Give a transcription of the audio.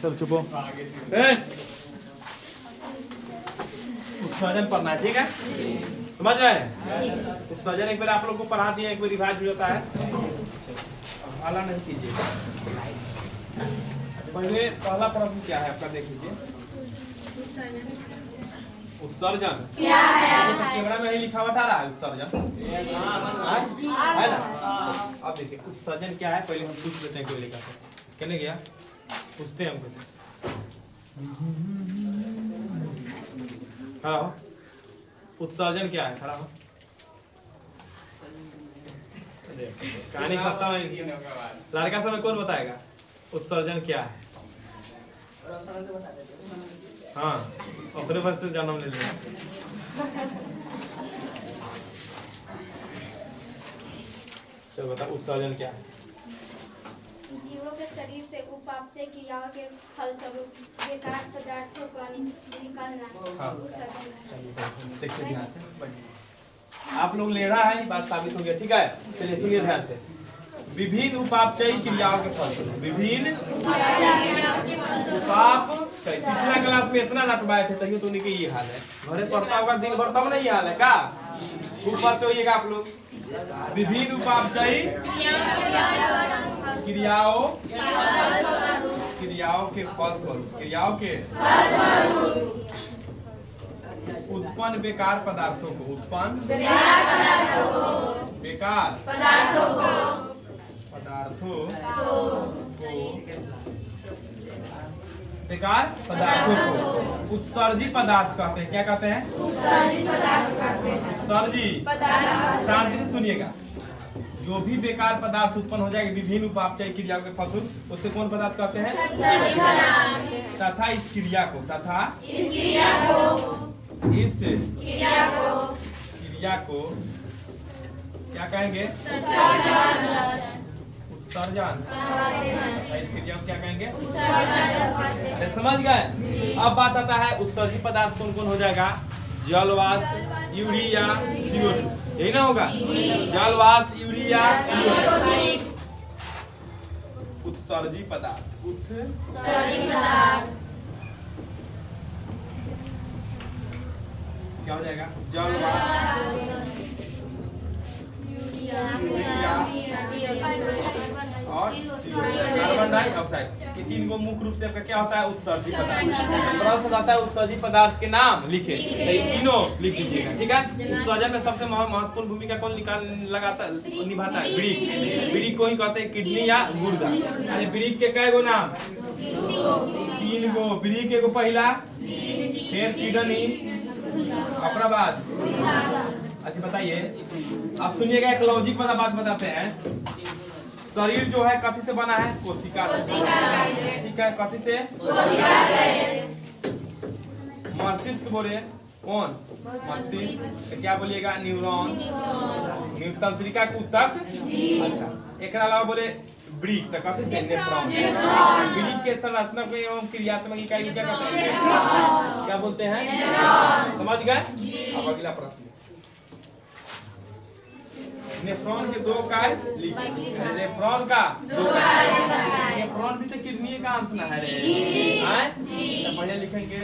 चल चुप हो। उत्सर्जन पढ़ना है, ठीक है? समझ रहे हैं? उत्सर्जन एक बार आप लोग को पढ़ा दिए, एक बार रिवाइज हो जाता है। हाला नहीं कीजिएगा। पहले पहला प्रश्न क्या है आपका, देख लीजिए। उत्सर्जन क्या है? तो कैमरा में ही लिखावट आ रहा है उत्सर्जन, है ना? अब देखिए उत्सर्जन क्या है, पहले हम पूछ लेते हैं कोई लेकर कहने गया, पूछते हैं हमको। खड़ा हो। उत्सर्जन क्या है? खड़ा हो। कहानी बताता हूँ, लड़का समय कौन बताएगा उत्सर्जन क्या है? हाँ, अपने पर से जन्म ले लिया। चलो बता, उत्सर्जन क्या है? जीवों के शरीर से उपापचय क्रियाओं के फलस्वरूप बेकार पदार्थों को निकालना उत्सर्जन है। आप लोग लेढ़ा है, ये बात साबित हो गया, ठीक है? चलिए सुनिए ध्यान से। विभिन्न उपापचयी क्रियाओं के फल, विभिन्न उपापचय। पिछला क्लास में इतना रटवाए थे, तभी तो उनके ये हाल है। घरे पढ़ता होगा दिन भर, तब नहीं हाल है का? खूब पढ़ते होइएगा आप लोग। विभिन्न उपापचयी क्रियाओं के फलस्वरूप, क्रियाओं के उत्पन्न बेकार पदार्थों को, उत्पन्न बेकार पदार्थों को बेकार पदार्थों को उत्सर्जी पदार्थ कहते हैं। क्या कहते हैं? उत्सर्जी पदार्थ। शांति से सुनिएगा। जो भी बेकार पदार्थ उत्पन्न हो जाएगा विभिन्न उपापचय क्रियाओं के फलस्वरूप, उससे कौन पदार्थ कहते हैं? तथा इस क्रिया को, इस क्रिया को क्या कहेंगे? उत्सर्जन। इस क्रिया को क्या कहेंगे? अरे समझ गए? अब बात आता है उत्सर्जी पदार्थ कौन कौन हो जाएगा? जल, वाष्प, यूरिया, CO2, यही ना होगा? जल, वाष्प, यूरिया, CO2 उत्सर्जी पदार्थ। उत्सर्जी पदार्थ क्या हो जाएगा? जल, और कार्बन डाइऑक्साइड। ये तीन को मुख्य रूप से आपका क्या होता है? उत्सर्जी पदार्थ। प्रश्न आता है उत्सर्जी पदार्थ के नाम लिखे, ये तीनों लिख दीजिएगा, ठीक है? उत्सर्जन में सबसे महत्वपूर्ण भूमिका कौन निभाता है? वृक्क। वृक्क को ही कहते हैं किडनी या गुर्दा। अरे वृक्क के कई गो नाम? 3 गो। वृक्क एगो पहला, फिर किडनी, अपना बाद। अच्छा बताइए, आप सुनिएगा, एक लॉजिक वाला बात बताते हैं। शरीर जो है कथी से बना है? कोशिका से। ठीक है, कथी से? मस्तिष्क बोले कौन? मस्तिष्क। तो क्या बोलिएगा? न्यूरॉन। तंत्रिका के ऊतक। अच्छा, एक अलावा बोले वृक्क, तो कथी से? नेफ्रॉन। वृक्क के संरचनात्मक एवं क्रियात्मक इकाई क्या कहते हैं? क्या बोलते हैं? समझ गए? अब अगला प्रश्न। नेफ्रॉन के 2 कार्य लिखिए। नेफ्रॉन का 2 कार्य। नेफ्रॉन भी तो किडनी का अंश ना है रे, तो पहले लिखेंगे